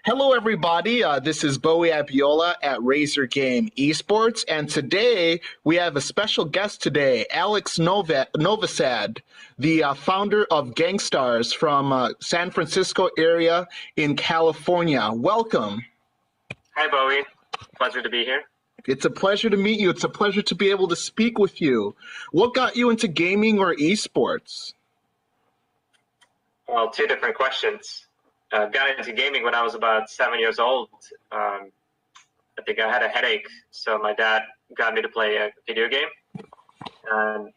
Hello, everybody. This is Bowie Abiola at Razor Game Esports, and today we have a special guest today, Alex Novosad, the founder of Gankstars from San Francisco area in California. Welcome. Hi, Bowie. Pleasure to be here. It's a pleasure to meet you. It's a pleasure to be able to speak with you. What got you into gaming or esports? Well, two different questions. Got into gaming when I was about 7 years old. I think I had a headache, so my dad got me to play a video game, and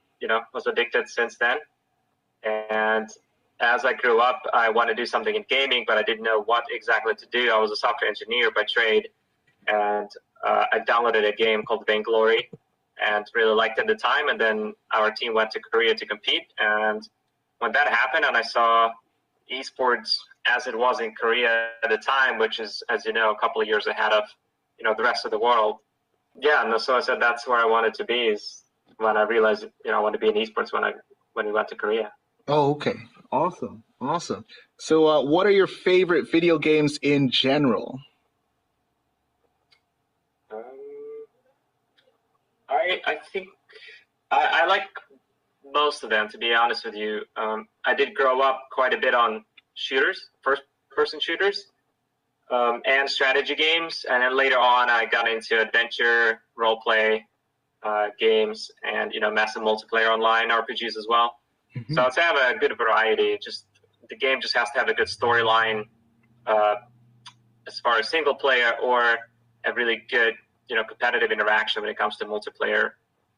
was addicted since then. And as I grew up, I wanted to do something in gaming, but I didn't know what exactly to do. I was a software engineer by trade, and I downloaded a game called Vainglory and really liked it at the time. And then our team went to Korea to compete, and when that happened, and I saw esports as it was in Korea at the time, which is, as you know, a couple of years ahead of the rest of the world. Yeah, and so I said that's where I wanted to be. Is when I realized I wanted to be in esports when we went to Korea. Oh, okay. Awesome. So what are your favorite video games in general? I think I like most of them, to be honest with you. I did grow up quite a bit on shooters, first-person shooters, and strategy games. And then later on, I got into adventure, role-play games, and massive multiplayer online RPGs as well. Mm-hmm. So I'd say I have a good variety. Just the game just has to have a good storyline, as far as single player, or a really good competitive interaction when it comes to multiplayer.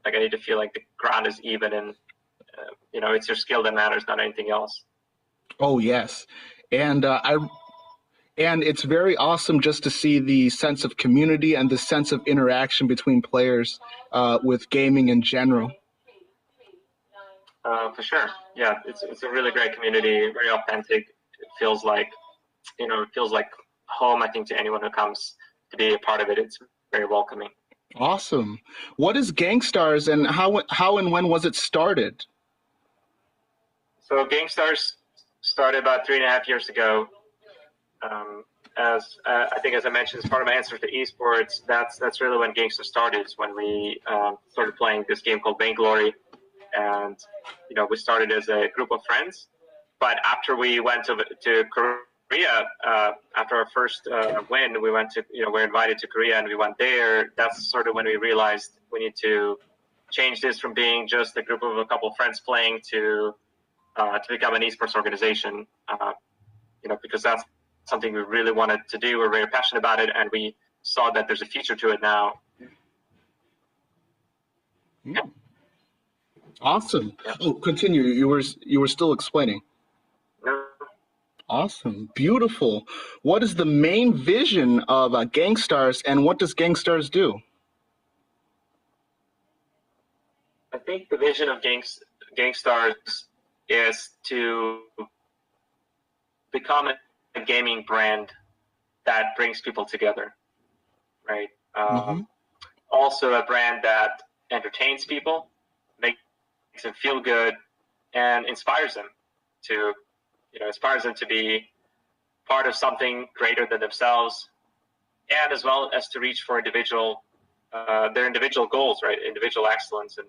Like I need to feel like the ground is even, and it's your skill that matters, not anything else. Oh yes, and it's very awesome just to see the sense of community and the sense of interaction between players with gaming in general. For sure, yeah, it's a really great community, very authentic. It feels like home. I think to anyone who comes to be a part of it, it's very welcoming. Awesome. What is Gankstars, and how and when was it started? So Gankstars started about 3.5 years ago. As I mentioned, as part of my answer to esports, that's really when Gankstars started. Is when we started playing this game called Vainglory, and we started as a group of friends. But after we went to Korea, after our first win, we went to we're invited to Korea, and we went there. That's sort of when we realized we need to change this from being just a group of a couple of friends playing to become an esports organization, because that's something we really wanted to do. We're very passionate about it, and we saw that there's a future to it now. Yeah. Awesome. Yeah. Oh, continue. You were still explaining. No. Awesome. Beautiful. What is the main vision of Gankstars, and what does Gankstars do? I think the vision of Gankstars is to become a gaming brand that brings people together, right? Also a brand that entertains people, makes them feel good, and inspires them to be part of something greater than themselves, and as well as to reach for their individual goals, right? Individual excellence and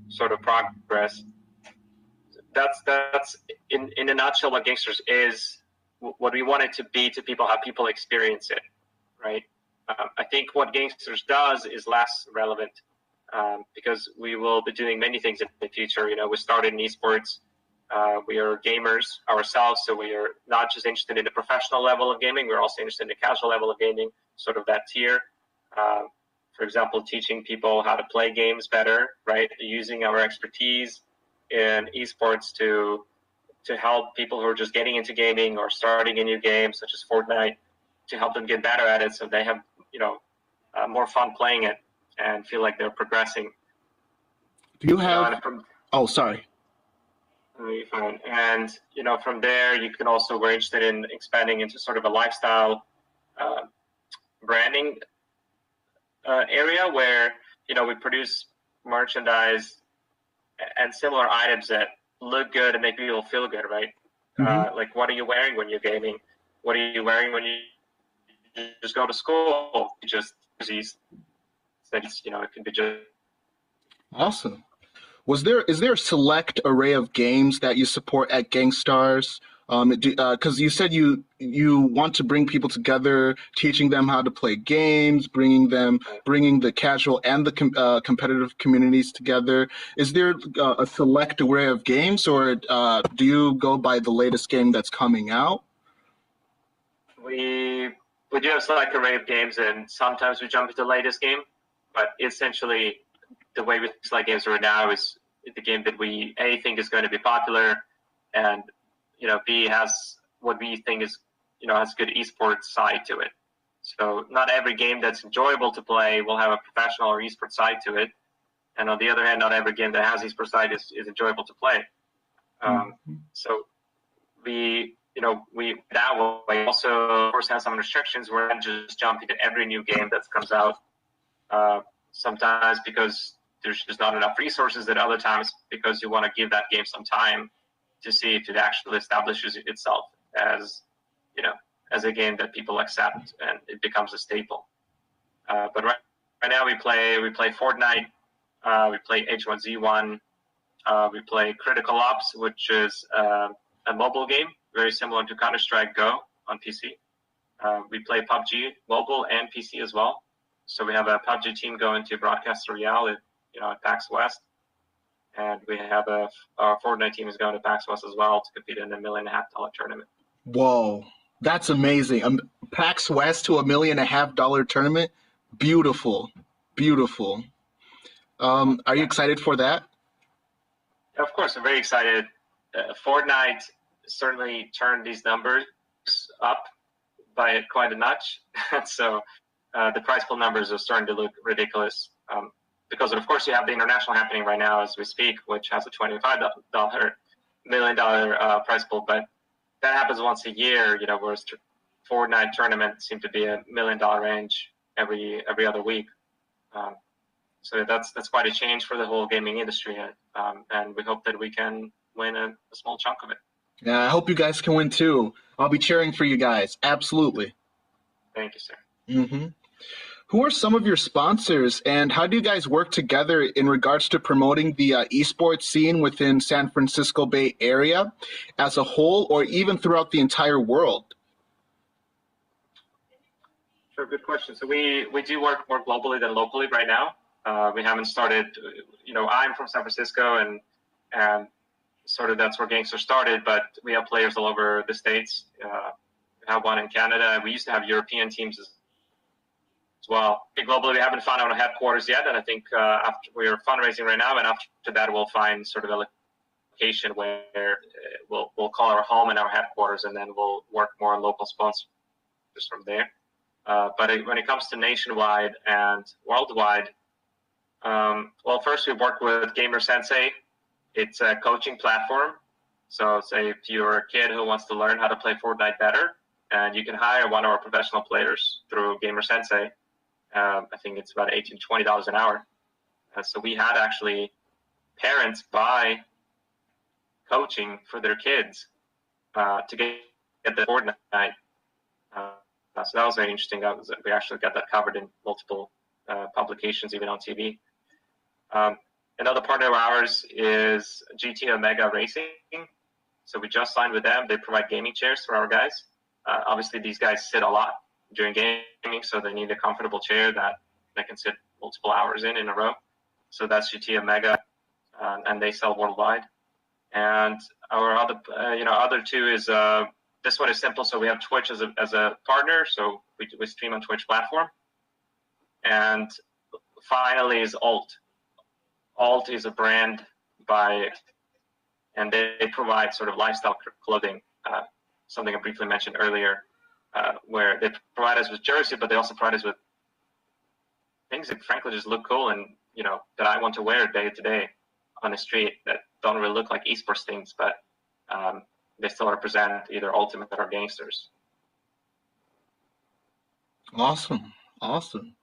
sort of progress. That's in a nutshell what Gankstars is, what we want it to be to people, how people experience it, right? I think what Gankstars does is less relevant because we will be doing many things in the future. We started in esports. We are gamers ourselves, so we are not just interested in the professional level of gaming, we're also interested in the casual level of gaming, sort of that tier. For example, teaching people how to play games better, right? Using our expertise in esports to help people who are just getting into gaming or starting a new game, such as Fortnite, to help them get better at it so they have, more fun playing it and feel like they're progressing. Do you have... Oh, sorry. Fine. And, from there, you can also, we're interested in expanding into sort of a lifestyle branding area where, we produce merchandise and similar items that look good and make people feel good, right? Mm-hmm. Like, what are you wearing when you're gaming? what are you wearing when you just go to school? You just these things, it could be just. Awesome. Is there a select array of games that you support at Gankstars? Because you said you want to bring people together, teaching them how to play games, bringing the casual and the competitive communities together. Is there a select array of games, or do you go by the latest game that's coming out? We do have a select array of games, and sometimes we jump into the latest game. But essentially, the way we select games right now is the game that we A, think is going to be popular, and B, has what we think is has a good esports side to it. So not every game that's enjoyable to play will have a professional or esports side to it, and on the other hand, not every game that has esports side is enjoyable to play. So we that way also of course have some restrictions. We're not just jumping to every new game that comes out. Sometimes because there's just not enough resources, at other times because you want to give that game some time to see if it actually establishes itself as as a game that people accept and it becomes a staple. But right now we play Fortnite, we play H1Z1, we play Critical Ops, which is a mobile game very similar to Counter-Strike Go on PC. We play PUBG mobile and PC as well. So we have a PUBG team going to Broadcast Royale at PAX West, and we have our Fortnite team is going to PAX West as well to compete in a $1.5 million tournament. Whoa, that's amazing! PAX West to $1.5 million tournament. Beautiful, beautiful. Are you excited for that? Of course, I'm very excited. Fortnite certainly turned these numbers up by quite a notch, so the prize pool numbers are starting to look ridiculous. Because of course you have the international happening right now as we speak, which has a $25 million prize pool, but that happens once a year, whereas Fortnite tournament seem to be $1 million range every other week. So that's quite a change for the whole gaming industry, and we hope that we can win a small chunk of it. Yeah, I hope you guys can win too. I'll be cheering for you guys. Absolutely. Thank you, sir. Mm-hmm. Who are some of your sponsors, and how do you guys work together in regards to promoting the esports scene within San Francisco Bay Area as a whole, or even throughout the entire world? Sure, good question. So we do work more globally than locally right now. We haven't started, I'm from San Francisco, and sort of that's where Gankstars started, but we have players all over the States. We have one in Canada. We used to have European teams as well. Globally, we haven't found our headquarters yet, and I think after we're fundraising right now, and after that, we'll find sort of a location where we'll call our home and our headquarters, and then we'll work more on local sponsors from there. But when it comes to nationwide and worldwide, well, first we work with Gamer Sensei. It's a coaching platform. So say if you're a kid who wants to learn how to play Fortnite better, and you can hire one of our professional players through Gamer Sensei. I think it's about $18 to $20 an hour. So we had actually parents buy coaching for their kids to get the Fortnite. So that was very interesting. We actually got that covered in multiple publications, even on TV. Another partner of ours is GT Omega Racing. So we just signed with them. They provide gaming chairs for our guys. Obviously, these guys sit a lot during gaming, so they need a comfortable chair that they can sit multiple hours in a row. So that's GT Omega, and they sell worldwide. And our other two is this one is simple. So we have Twitch as a partner, so we stream on Twitch platform. And finally is Alt. Alt is a brand and they provide sort of lifestyle clothing, something I briefly mentioned earlier, where they provide us with jersey, but they also provide us with things that frankly just look cool and, that I want to wear day to day on the street that don't really look like esports things, but they still represent either Ultimate or Gankstars. Awesome. Awesome.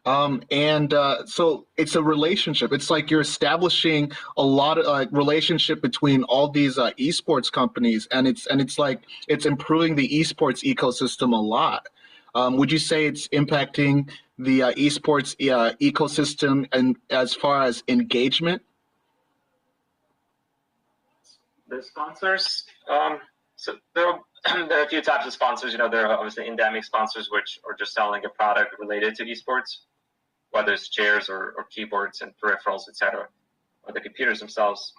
So it's a relationship. It's like you're establishing a lot of relationship between all these esports companies, and it's like it's improving the esports ecosystem a lot. Would you say it's impacting the esports ecosystem and as far as engagement? The sponsors, so there are, there are a few types of sponsors. You know, there are obviously endemic sponsors, which are just selling a product related to esports, whether it's chairs or keyboards and peripherals, etc., or the computers themselves.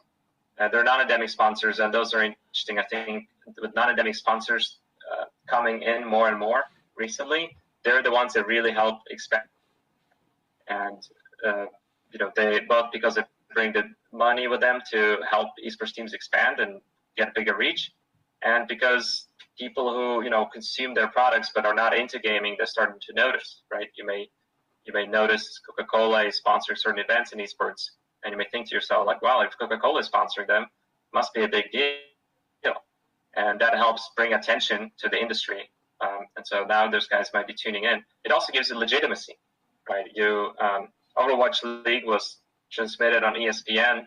They're non-endemic sponsors, and those are interesting. I think with non-endemic sponsors coming in more and more recently, they're the ones that really help expand. And you know, they both because they bring the money with them to help esports teams expand and get bigger reach, and because people who consume their products but are not into gaming, they're starting to notice. Right? You may notice Coca-Cola is sponsoring certain events in esports, and you may think to yourself, like, well, if Coca-Cola is sponsoring them, must be a big deal. And that helps bring attention to the industry. And so now those guys might be tuning in. It also gives it legitimacy, right? Overwatch League was transmitted on ESPN,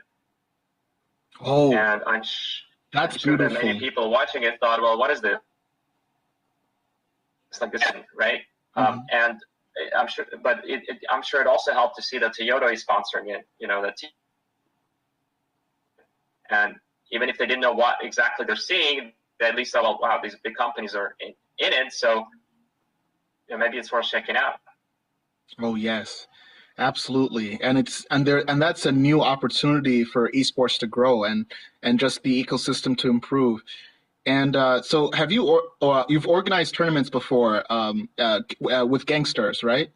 Oh, and that's I'm sure that beautiful. many people watching it thought, well, what is this? It's like this, right? And I'm sure, but I'm sure it also helped to see that Toyota is sponsoring it. And even if they didn't know what exactly they're seeing, they at least thought, well, wow, these big companies are in it, so maybe it's worth checking out. Oh yes, absolutely. And that's a new opportunity for esports to grow and just the ecosystem to improve. And so have you've organized tournaments before with Gankstars, right?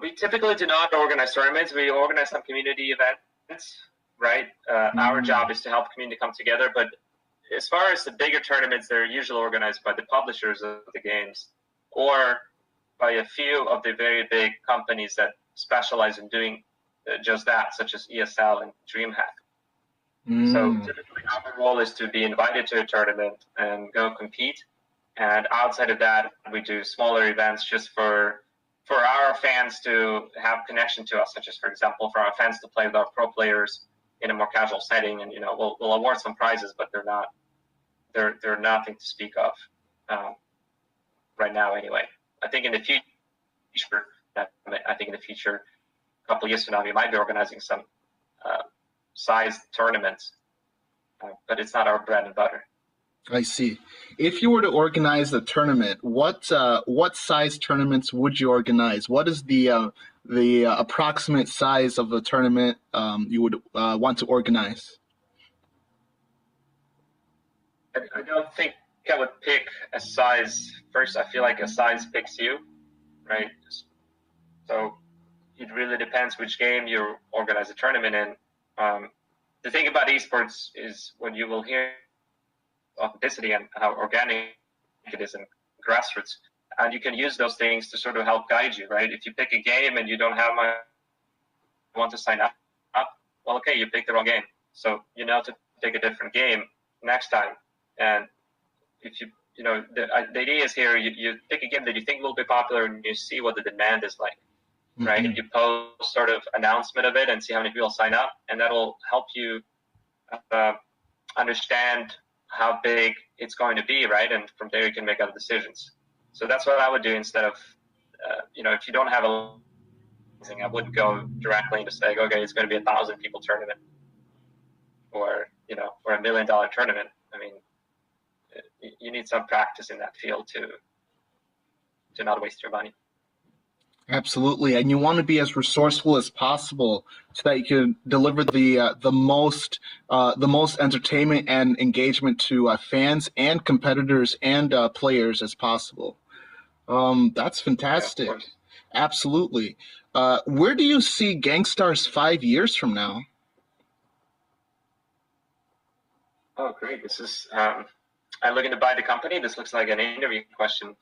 We typically do not organize tournaments. We organize some community events, right? Our job is to help community come together. But as far as the bigger tournaments, they're usually organized by the publishers of the games or by a few of the very big companies that specialize in doing just that, such as ESL and DreamHack. So typically our role is to be invited to a tournament and go compete. And outside of that, we do smaller events just for our fans to have connection to us, such as, for example, for our fans to play with our pro players in a more casual setting. And, we'll award some prizes, but they're nothing to speak of right now anyway. I think in the future, a couple of years from now, we might be organizing some sized tournaments, but it's not our bread and butter. I see. If you were to organize a tournament, what size tournaments would you organize? What is the approximate size of a tournament you would want to organize? I don't think I would pick a size first. I feel like a size picks you, right? So it really depends which game you organize a tournament in. The thing about esports is what you will hear authenticity and how organic it is and grassroots. And you can use those things to sort of help guide you, right? If you pick a game and you don't have want to sign up, well, okay, you picked the wrong game. So to pick a different game next time. And if the idea is here, you pick a game that you think will be popular and you see what the demand is like, right? You post sort of announcement of it and see how many people sign up, and that'll help you understand how big it's going to be, right? And from there you can make other decisions. So that's what I would do instead of, if you don't have I wouldn't go directly into saying, okay, it's going to be 1,000 people tournament or $1 million tournament. I mean, you need some practice in that field to not waste your money. Absolutely, and you want to be as resourceful as possible so that you can deliver the most entertainment and engagement to fans and competitors and players as possible. That's fantastic. Yeah, Absolutely. Where do you see Gankstars 5 years from now? Oh, great! This is. I'm looking to buy the company. This looks like an interview question.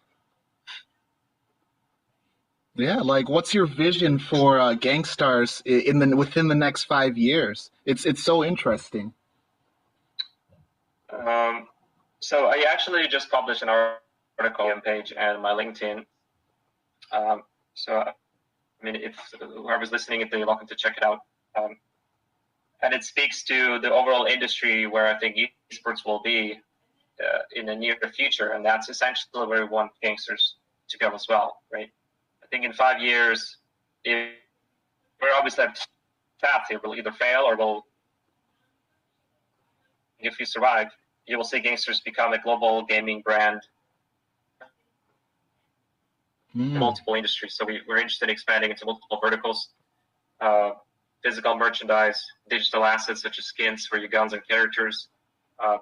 Yeah, like what's your vision for Gankstars within the next 5 years? It's so interesting. So I actually just published an article on page and my LinkedIn. So, I mean, if whoever's listening, if they're welcome to check it out. And it speaks to the overall industry where I think esports will be in the near future, and that's essentially where we want Gankstars to go as well, right? I think in 5 years, we're obviously have paths here. We'll either fail or we'll, if we survive, you will see Gankstars become a global gaming brand in multiple industries. So we're interested in expanding into multiple verticals, physical merchandise, digital assets such as skins for your guns and characters,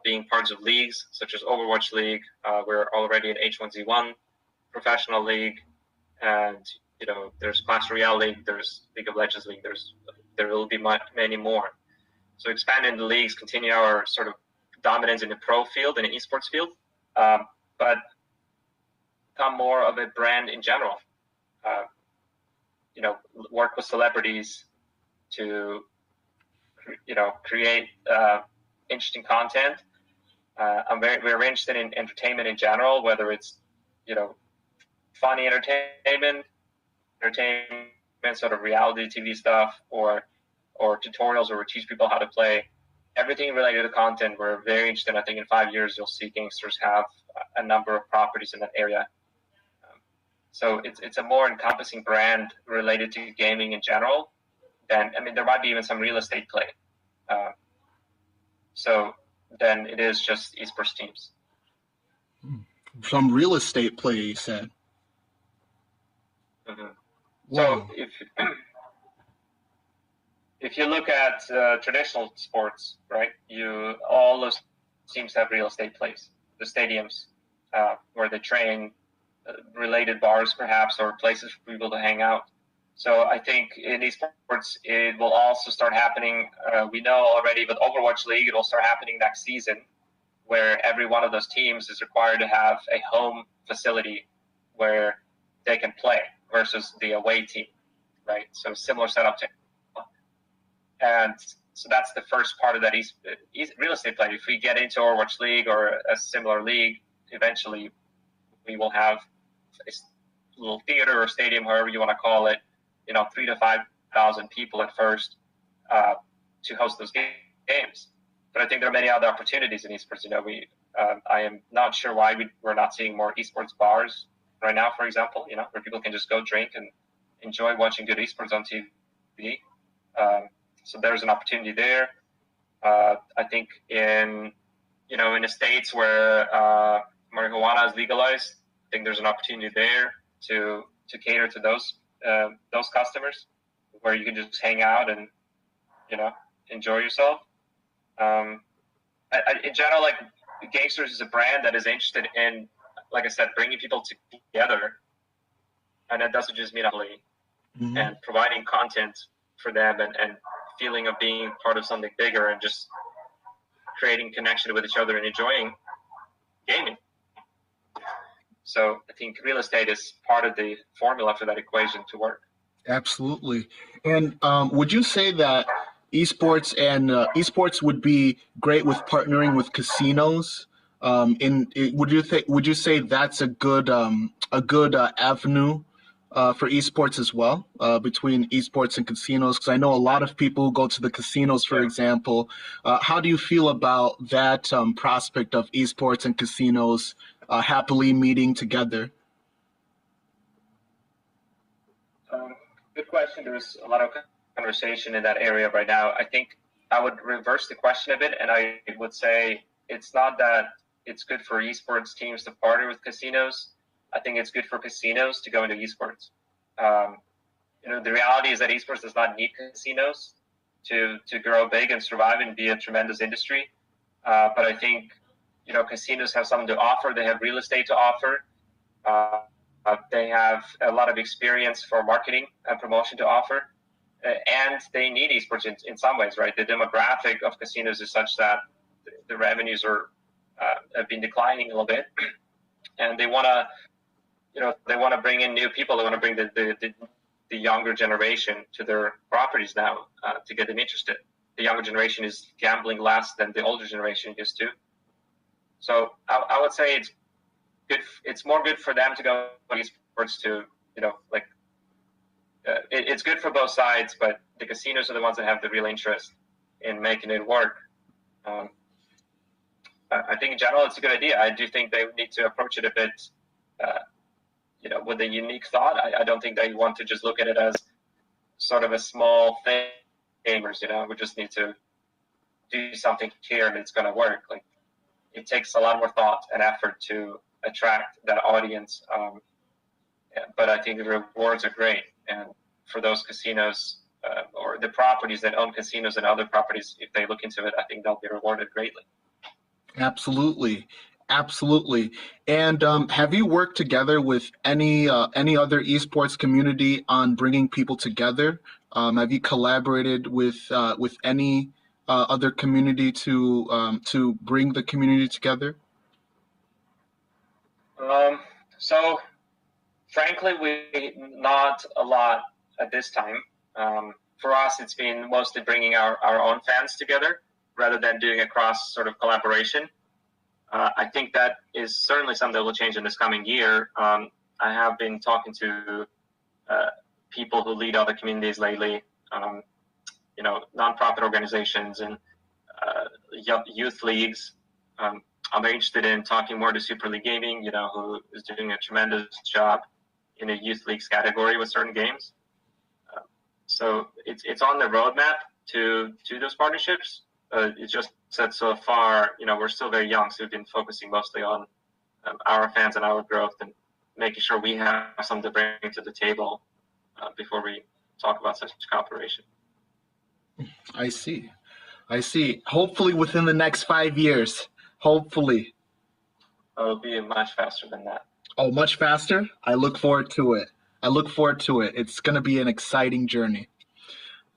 being parts of leagues such as Overwatch League. We're already in H1Z1 professional league, and there's Clash Royale League, there's League of Legends League, there will be many more. So expanding the leagues, continue our sort of dominance in the pro field and the esports field, but become more of a brand in general. Work with celebrities to create interesting content. We're interested in entertainment in general, whether it's funny entertainment, sort of reality TV stuff, or tutorials where we teach people how to play. Everything related to content, we're very interested in. I think in 5 years, you'll see Gankstars have a number of properties in that area. So it's a more encompassing brand related to gaming in general. Then, I mean, there might be even some real estate play. So then it is just esports teams. Some real estate play, you said. Mm-hmm. So if you look at traditional sports, right, all those teams have real estate plays, the stadiums where they train, related bars perhaps, or places for people to hang out. So I think in esports, it will also start happening. We know already with Overwatch League, it will start happening next season, where every one of those teams is required to have a home facility where they can play versus the away team, right? So similar setup to, and so that's the first part of that real estate play. If we get into Overwatch League or a similar league, eventually we will have a little theater or stadium, however you want to call it, 3,000 to 5,000 people at first to host those games. But I think there are many other opportunities in esports. I am not sure why we're not seeing more esports bars right now, for example, where people can just go drink and enjoy watching good esports on TV. So there's an opportunity there. I think in the States where marijuana is legalized, I think there's an opportunity there to cater to those customers, where you can just hang out and enjoy yourself. In general, like, Gankstars is a brand that is interested in, like I said, bringing people together, and that doesn't just mean and providing content for them and feeling of being part of something bigger and just creating connection with each other and enjoying gaming. So I think real estate is part of the formula for that equation to work. Absolutely. And would you say that esports would be great with partnering with casinos? Would you say that's a good avenue for esports as well, between esports and casinos? Because I know a lot of people who go to the casinos, for example. How do you feel about that prospect of esports and casinos happily meeting together? Good question. There's a lot of conversation in that area right now. I think I would reverse the question a bit, and I would say it's not that it's good for esports teams to partner with casinos. I think it's good for casinos to go into esports. The reality is that esports does not need casinos to grow big and survive and be a tremendous industry. But I think casinos have something to offer. They have real estate to offer. They have a lot of experience for marketing and promotion to offer. And they need esports in some ways, right? The demographic of casinos is such that the revenues have been declining a little bit, and they want to bring in new people. They want to bring the younger generation to their properties now to get them interested. The younger generation is gambling less than the older generation used to. So I would say it's good. It's more good for them to go to esports to it's good for both sides, but the casinos are the ones that have the real interest in making it work. I think in general it's a good idea. I do think they need to approach it a bit, with a unique thought. I don't think they want to just look at it as sort of a small thing. Gamers, we just need to do something here and it's going to work. Like, it takes a lot more thought and effort to attract that audience. But I think the rewards are great. And for those casinos or the properties that own casinos and other properties, if they look into it, I think they'll be rewarded greatly. Absolutely. Absolutely. And have you worked together with any other esports community on bringing people together? Have you collaborated with any other community to bring the community together? So, frankly, we not a lot at this time. For us, it's been mostly bringing our own fans together rather than doing a cross sort of collaboration. I think that is certainly something that will change in this coming year. I have been talking to people who lead other communities lately, nonprofit organizations and youth leagues. I'm interested in talking more to Super League Gaming, who is doing a tremendous job in a youth leagues category with certain games. So it's on the roadmap to those partnerships. It's just that so far, we're still very young, so we've been focusing mostly on our fans and our growth and making sure we have something to bring to the table before we talk about such cooperation. I see. Hopefully within the next 5 years. Hopefully. It'll be much faster than that. Oh, much faster? I look forward to it. It's going to be an exciting journey.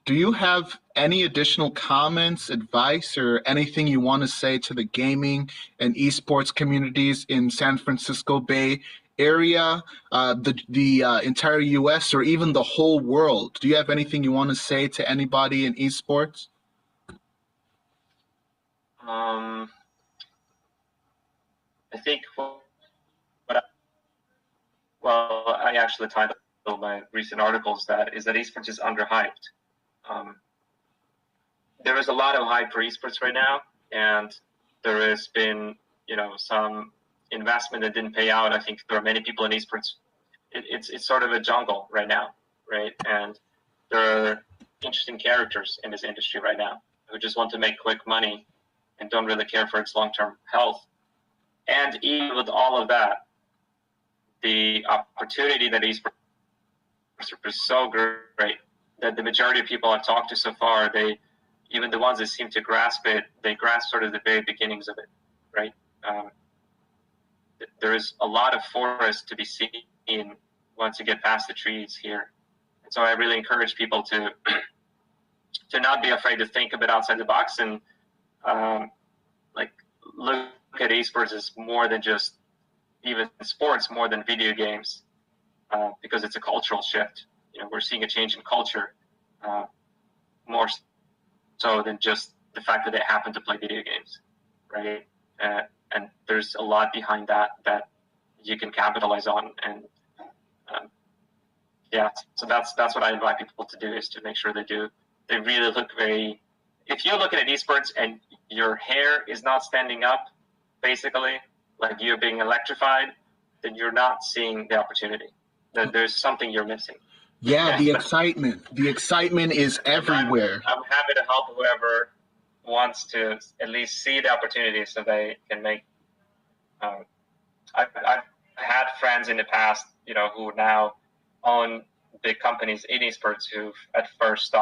Do you have any additional comments, advice, or anything you want to say to the gaming and esports communities in San Francisco Bay Area, the entire U.S., or even the whole world? Do you have anything you want to say to anybody in esports? I think I actually titled my recent articles that esports is underhyped. There is a lot of hype for esports right now, and there has been, some investment that didn't pay out. I think there are many people in esports. It's sort of a jungle right now, right? And there are interesting characters in this industry right now who just want to make quick money and don't really care for its long-term health. And even with all of that, the opportunity that esports is so great that the majority of people I've talked to so far, even the ones that seem to grasp it, they grasp sort of the very beginnings of it, right? There is a lot of forest to be seen once you get past the trees here. And so I really encourage people to not be afraid to think a bit outside the box and look at esports as more than just even sports, more than video games, because it's a cultural shift. We're seeing a change in culture, more so than just the fact that they happen to play video games, right? And there's a lot behind that you can capitalize on. And so that's what I invite people to do, is to make sure they really look very. If you're looking at esports and your hair is not standing up, basically, like you're being electrified, then you're not seeing the opportunity. That there's something you're missing. Yeah, the excitement. The excitement is everywhere. I'm happy to help whoever wants to at least see the opportunity so they can make. I've had friends in the past, who now own big companies in esports who at first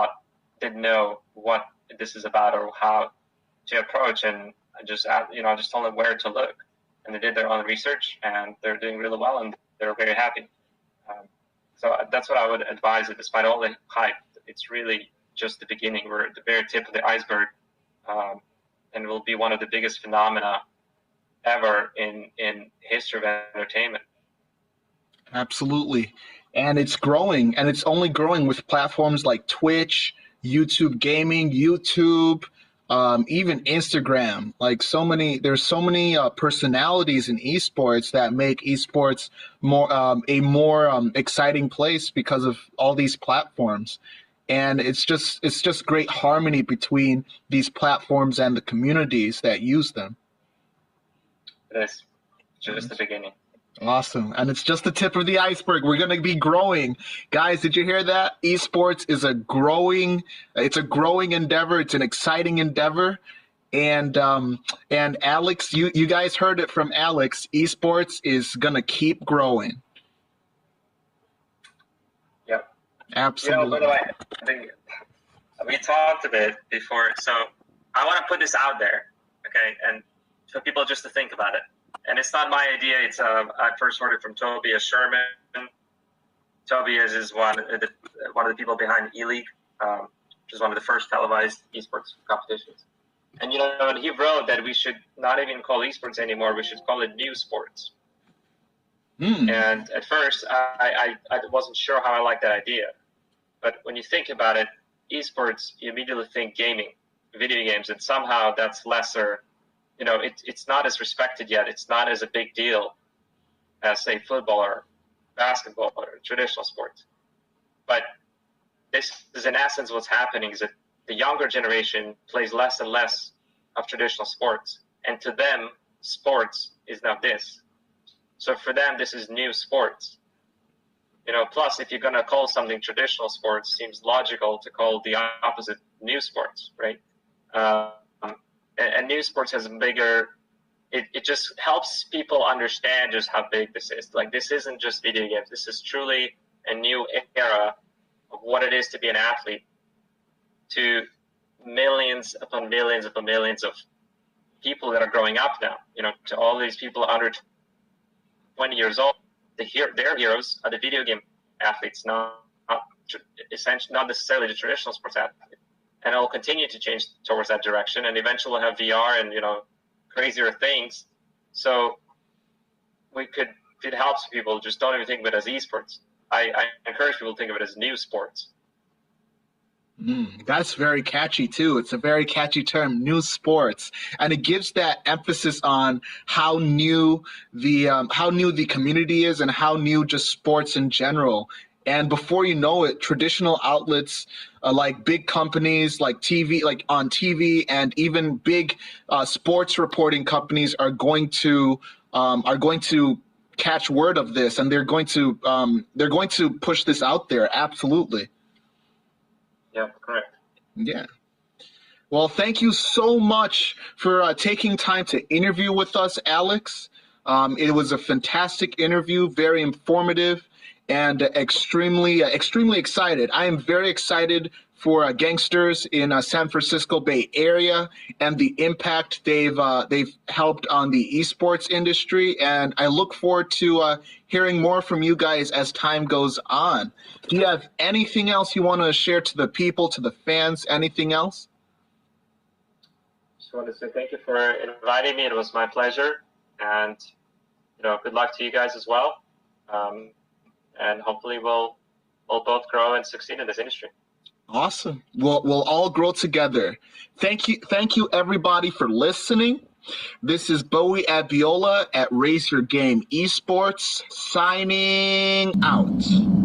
didn't know what this is about or how to approach, and I just told them where to look, and they did their own research, and they're doing really well, and they're very happy. So that's what I would advise. That despite all the hype, it's really just the beginning. We're at the very tip of the iceberg, and will be one of the biggest phenomena ever in history of entertainment. Absolutely. And it's growing, and it's only growing with platforms like Twitch, YouTube Gaming, YouTube, even Instagram. Like there's so many personalities in esports that make esports a more exciting place because of all these platforms. And it's just great harmony between these platforms and the communities that use them. It is just the beginning. Awesome. And it's just the tip of the iceberg. We're going to be growing. Guys, did you hear that? Esports is a growing endeavor. It's an exciting endeavor. And Alex, you guys heard it from Alex. Esports is going to keep growing. Yep. Absolutely. By the way, I think we talked a bit before, so I want to put this out there, okay, and for people just to think about it. And it's not my idea. It's I first heard it from Tobias Sherman. Tobias is one of the people behind E-League, which is one of the first televised esports competitions. And and he wrote that we should not even call esports anymore. We should call it new sports. And at first, I wasn't sure how I liked that idea. But when you think about it, esports, you immediately think gaming, video games, and somehow that's lesser. It's not as respected yet. It's not as a big deal as, say, football or basketball or traditional sports. But this is, in essence, what's happening is that the younger generation plays less and less of traditional sports. And to them, sports is now this. So for them, this is new sports. Plus, if you're going to call something traditional sports, seems logical to call the opposite new sports, right? And new sports has a bigger, it just helps people understand just how big this is. Like, this isn't just video games. This is truly a new era of what it is to be an athlete, to millions upon millions upon millions of people that are growing up now, to all these people under 20 years old. Their heroes are the video game athletes, not necessarily the traditional sports athletes. And it'll continue to change towards that direction, and eventually we'll have VR and crazier things. So if it helps people, just don't even think of it as esports. I encourage people to think of it as new sports. That's very catchy too. It's a very catchy term, new sports, and it gives that emphasis on how new the community is and how new just sports in general. And before you know it, traditional outlets like big companies like TV, like on TV, and even big sports reporting companies are going to catch word of this, and they're going to push this out there. Absolutely. Yeah, correct. Yeah. Well, thank you so much for taking time to interview with us, Alex. It was a fantastic interview, very informative, and extremely excited. I am very excited for Gankstars in San Francisco Bay Area and the impact they've helped on the esports industry. And I look forward to hearing more from you guys as time goes on. Do you have anything else you want to share to the people, to the fans? Anything else? Just want to say thank you for inviting me. It was my pleasure, and good luck to you guys as well. And hopefully we'll both grow and succeed in this industry. Awesome. We'll all grow together. Thank you everybody for listening. This is Bowie Abiola at Raise Your Game Esports signing out.